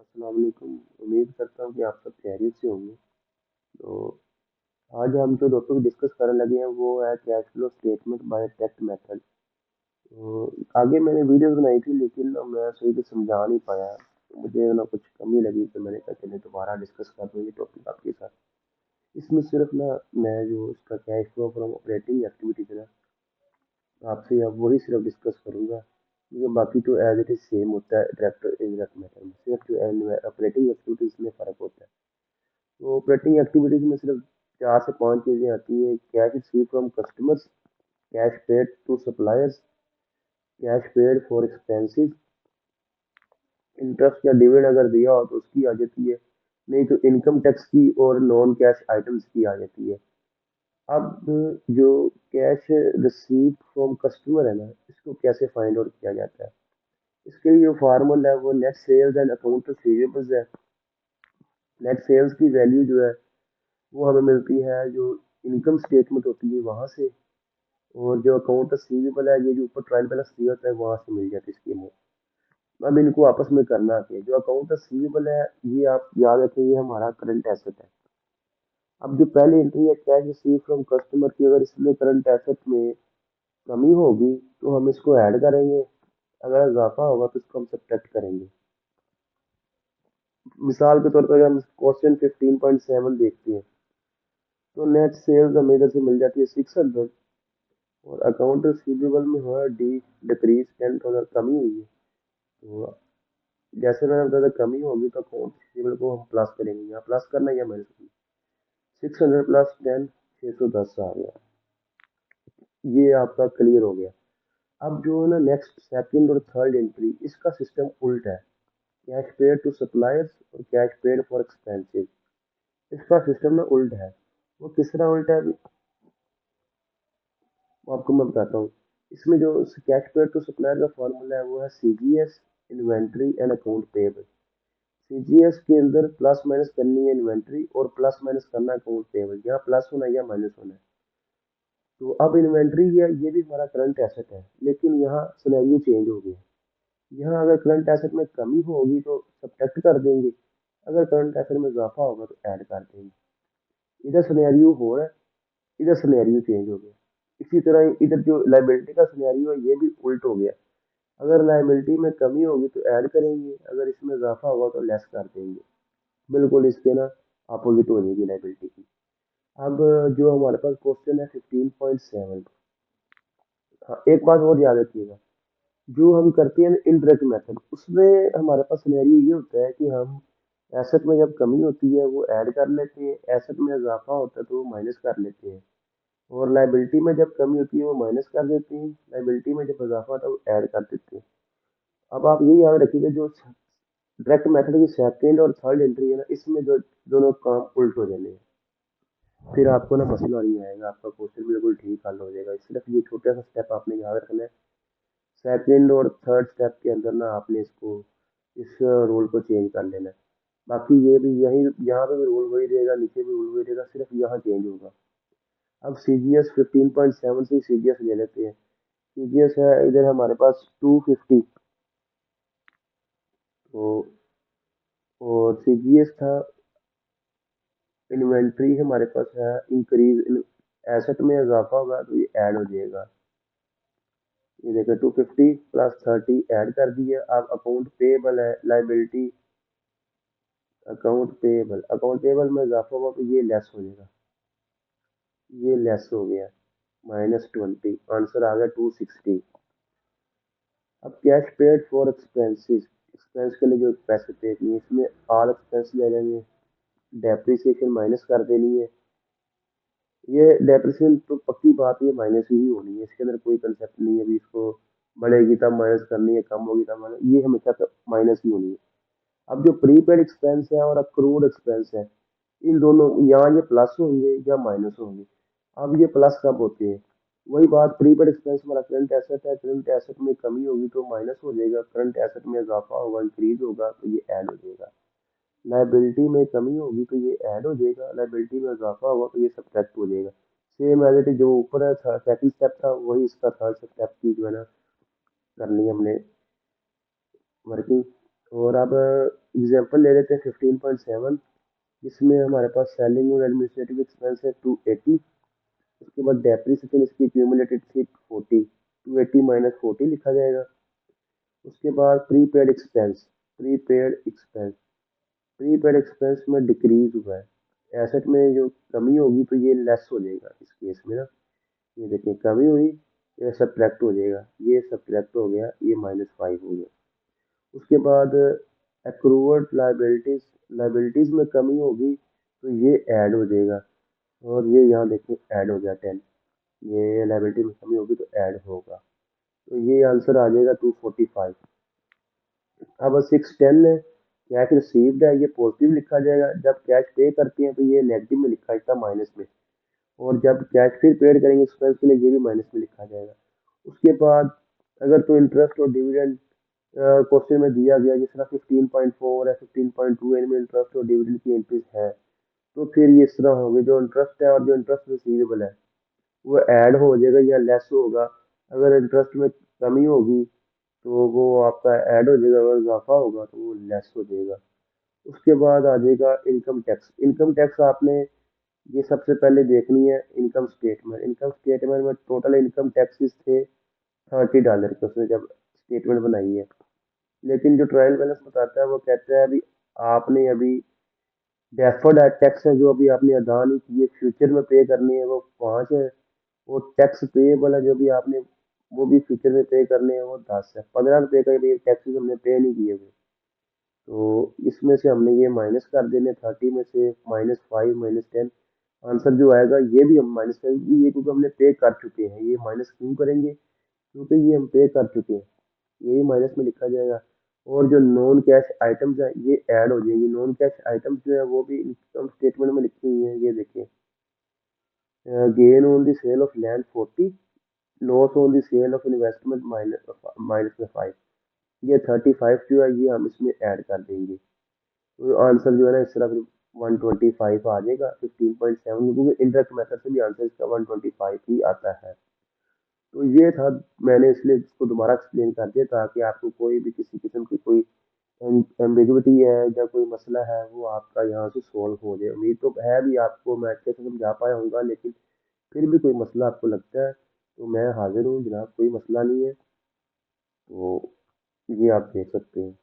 अस्सलाम वालेकुम। उम्मीद करता हूँ कि आप सब खैरियत से होंगे। तो आज हम जो टॉपिक डिस्कस करने लगे हैं वो है cash flow statement by test method. तो आगे मैंने वीडियोस बनाई थी लेकिन ना मैं सही से समझा नहीं पाया। तो मुझे ना कुछ कमी लगी तो मैंने कहा चलिए दोबारा डिस्कस कर दूँ ये टॉपिक आपके साथ। इसमें सिर्फ ना मैं जो इसका cash flow from operating activities है ना आपसे अब वही सिर्फ डिस्कस करूंगा। क्योंकि बाकी तो एज इट इज सेम होता है डायरेक्ट इनडायरेक्ट मेथड में, सिर्फ जो ऑपरेटिंग एक्टिविटीज में फर्क होता है। तो ऑपरेटिंग एक्टिविटीज में सिर्फ 4 से 5 चीजें आती हैं। Cash receive from customers, cash paid to suppliers, cash paid for expenses, interest या डिविडेंड अगर दिया हो तो उसकी आ जाती है, नहीं तो इनकम टैक्स की और नॉन कैश आइटम्स की आ जाती है। अब जो कैश रिसीव फ्रॉम कस्टमर है ना, इसको कैसे फाइंड आउट किया जाता है? इसके लिए जो फार्मूला है वो net sales and account receivables है। नेट सेल्स की वैल्यू जो है वो हमें मिलती है जो इनकम स्टेटमेंट होती है वहां से, और जो अकाउंट रिसीवेबल है ये जो ऊपर ट्रायल बैलेंस दिया होता है वहां से मिल जाती है इसकी अमाउंट। अब इनको आपस में करना क्या है? जो अकाउंट रिसीवेबल है ये आप याद रखें ये हमारा करंट एसेट है। अब जो पहली एंट्री है कैश रिसीव फ्रॉम कस्टमर की, अगर इसमें करंट एसेट में कमी होगी तो हम इसको ऐड करेंगे, अगर इजाफा होगा तो इसको हम सब्ट्रैक्ट करेंगे। मिसाल के तौर पर अगर हम क्वेश्चन 15.7 देखते हैं तो नेट सेल्स हमें इधर से मिल जाती है 600, और अकाउंट रिसीवेबल में हुआ डी डिक्रीज 10,000, कमी हुई है। तो जैसे मैंने बताया था कमी होगी तो अकाउंट रिसीवेबल को हम प्लस करेंगे, यहाँ प्लस करना है या माइनस करना। 600 + 10, 610 आ गया। ये आपका क्लियर हो गया। अब जो है ना नेक्स्ट सेकंड और थर्ड एंट्री इसका सिस्टम उल्टा है। कैश पेड टू सप्लायर्स और कैश पेड फॉर एक्सपेंसेस, इसका सिस्टम ना उल्टा है। वो किस तरह उल्टा है वो आपको मैं बताता हूँ। इसमें जो कैश पेड टू सप्लायर का फॉर्मूला है वो है CGS inventory and account payable. CGS के अंदर प्लस माइनस करनी है इन्वेंट्री और प्लस माइनस करना है अकाउंट पेबल, यहाँ प्लस होना है या माइनस होना है। तो अब इन्वेंट्री ये भी हमारा करंट एसेट है लेकिन यहाँ सिनेरियो चेंज हो गया। यहाँ अगर करंट एसेट में कमी होगी तो सब्ट्रैक्ट कर देंगे, अगर करंट एसेट में इजाफा होगा तो ऐड कर देंगे। इधर सिनेरियो हो रहा है, इधर सिनेरियो चेंज हो गया। इसी तरह इधर जो लाइबिलिटी का सिनेरियो है ये भी उल्ट हो गया। अगर लाइबिलिटी में कमी होगी तो ऐड करेंगे, अगर इसमें इजाफा होगा तो लेस कर देंगे। बिल्कुल इसके ना अपोजिट हो जाएगी लाइबिलिटी की। अब जो हमारे पास क्वेश्चन है 15.7। हाँ, एक बात और याद रखिएगा, जो हम करते हैं इनडायरेक्ट मेथड उसमें हमारे पास सिनेरियो ये होता है कि हम एसेट में जब कमी होती है वो ऐड कर लेते हैं, एसेट में इजाफा होता है तो वो माइनस कर लेते हैं, और लाइबिलिटी में जब कमी होती है वो माइनस कर देते हैं, लाइबिलिटी में जब इजाफा होता है वो ऐड कर देते हैं। अब आप ये याद रखिएगा जो डायरेक्ट मेथड की सेकंड और थर्ड एंट्री है ना इसमें जो दोनों काम उल्ट हो जाने हैं, फिर आपको ना मसला नहीं आएगा, आपका क्वेश्चन बिल्कुल ठीक हल हो जाएगा। सिर्फ ये छोटा सा स्टेप आपने याद रखना है। सेकंड और थर्ड स्टेप के अंदर ना आपने इसको इस रूल को चेंज कर लेना है। बाकी ये भी यही यहाँ पे भी रूल वही रहेगा, नीचे भी रूल वही रहेगा, सिर्फ यहाँ चेंज होगा। अब सीजीएस 15.7 से सीजीएस ले लेते हैं। सीजीएस है इधर हमारे पास 250, तो और सीजीएस था इन्वेंट्री हमारे पास है इंक्रीज, एसेट में इजाफा होगा तो ये ऐड हो जाएगा। ये देखो 250 + 30 ऐड कर दिया। अब अकाउंट पेबल है लाइबिलिटी, अकाउंट पेबल में इजाफा होगा तो ये लेस हो जाएगा, ये लेस हो गया -20, आंसर आ गया 260। अब cash paid for expenses, expense के लिए जो पैसे पे किए इसमें ऑल एक्सपेंस ले लेंगे, डेप्रिसिएशन माइनस कर देनी है। ये डेप्रिसिएशन तो पक्की बात है, ये माइनस ही होनी है, इसके अंदर कोई कंसेप्ट नहीं है अभी इसको बढ़ेगी तब माइनस करनी है, कम होगी तब माइनस, ये हमेशा माइनस ही होनी है। अब जो प्रीपेड एक्सपेंस है और अक्रूड एक्सपेंस है इन दोनों यहाँ ये प्लस होंगे या माइनस होंगे। अब ये प्लस कब होते हैं? वही बात, प्रीपेड एक्सपेंस हमारा करंट एसेट है, करंट एसेट में कमी होगी तो माइनस हो जाएगा, करंट एसेट में इजाफा होगा इंक्रीज होगा तो ये ऐड हो जाएगा। लाइबिलिटी में कमी होगी तो ये ऐड हो जाएगा, लाइबिलिटी में इजाफा होगा तो ये सब्ट्रैक्ट हो जाएगा। सेम एज इट इज जो ऊपर है सेकंड स्टेप था वही इसका थर्ड स्टेप की जो है ना करनी है हमने वर्किंग। और अब एग्जांपल ले लेते हैं 15.7, इसमें हमारे पास सेलिंग और एडमिनिस्ट्रेटिव एक्सपेंस है 280। उसके बाद डेप्रिसिएशन इसकी क्यूमुलेटेड थी 40, 280 माइनस 40 लिखा जाएगा। उसके बाद prepaid expense, prepaid expense prepaid expense में डिक्रीज हुआ है, एसेट में जो कमी होगी तो ये लेस हो जाएगा इस केस में ना। ये देखिए कमी हुई, ये सब्ट्रैक्ट हो जाएगा, ये सब्ट्रैक्ट हो गया, ये -5 हो गया। उसके बाद एक्रूवर्ड लाइबिलिटीज, लाइबिलिटीज में कमी होगी तो ये ऐड हो जाएगा, और ये यहाँ देखिए ऐड हो गया 10, ये लाइबिलिटी में कमी होगी तो ऐड होगा, तो ये आंसर आ जाएगा 245। अब 610 है, कैश रिसीव्ड है, ये पॉजिटिव लिखा जाएगा, जब कैश पे करते हैं तो ये नेगेटिव में लिखा जाता है माइनस में, और जब कैश फिर पेड करेंगे एक्सपेंस के लिए ये भी माइनस में लिखा जाएगा। उसके बाद अगर तो इंटरेस्ट और डिविडेंड क्वेश्चन में दिया गया जिस तरह 15.4 है, 15.2 इनमें इंटरेस्ट और डिविडेंड की एंट्रीज है, तो फिर ये इस तरह होंगे, जो इंटरेस्ट है और जो इंटरेस्ट रिसीवेबल है वो ऐड हो जाएगा या लेस होगा। अगर इंटरेस्ट में कमी होगी तो वो आपका ऐड हो जाएगा, अगर इजाफा होगा तो वो लेस हो जाएगा। उसके बाद आ जाएगा इनकम टैक्स। इनकम टैक्स आपने ये सबसे पहले देखनी है इनकम स्टेटमेंट। इनकम स्टेटमेंट में टोटल इनकम टैक्सेस थे $30 के, उसने जब स्टेटमेंट बनाई है। लेकिन जो ट्रायल बैलेंस बताता है वो कहता है अभी आपने अभी डेफर्ड टैक्स है जो अभी आपने अदा नहीं किए, फ्यूचर में पे करने हैं, वो 5 है। वो टैक्स पेएबल है जो भी आपने, वो भी फ्यूचर में पे करने हैं, वो 10 है। ₹15 का भी टैक्सेस हमने पे नहीं किए हुए, तो इसमें से हमने ये माइनस कर देने 30 में से -5 -10। आंसर जो आएगा ये भी हम माइनस करेंगे, ये क्योंकि हमने पे कर चुके हैं, ये माइनस क्यों करेंगे, क्योंकि ये हम पे कर चुके हैं, यही माइनस में लिखा जाएगा। और जो नॉन कैश आइटम्स है ये ऐड हो जाएंगी। नॉन कैश आइटम्स जो है वो भी इनकम स्टेटमेंट में लिखी हुई है, ये देखिए, gain on the sale of land 40, loss on the sale of investment minus में 5, ये 35 जो है ये हम इसमें ऐड कर देंगे, तो आंसर जो है ना इस तरह फिर 125 आ जाएगा 15.7, क्योंकि इंटरेक्ट मेथड से भी आंसर इसका 125 ही आता है। तो ये था, मैंने इसलिए इसको दोबारा एक्सप्लेन कर दिया ताकि आपको कोई भी किसी किस्म की कोई एम्बिगुइटी है या कोई मसला है वो आपका यहाँ से सॉल्व हो जाए। उम्मीद तो है भी आपको मैं अच्छे से समझा पाया हूँगा, लेकिन फिर भी कोई मसला आपको लगता है तो मैं हाजिर हूँ जनाब, कोई मसला नहीं है, तो ये आप देख सकते हैं।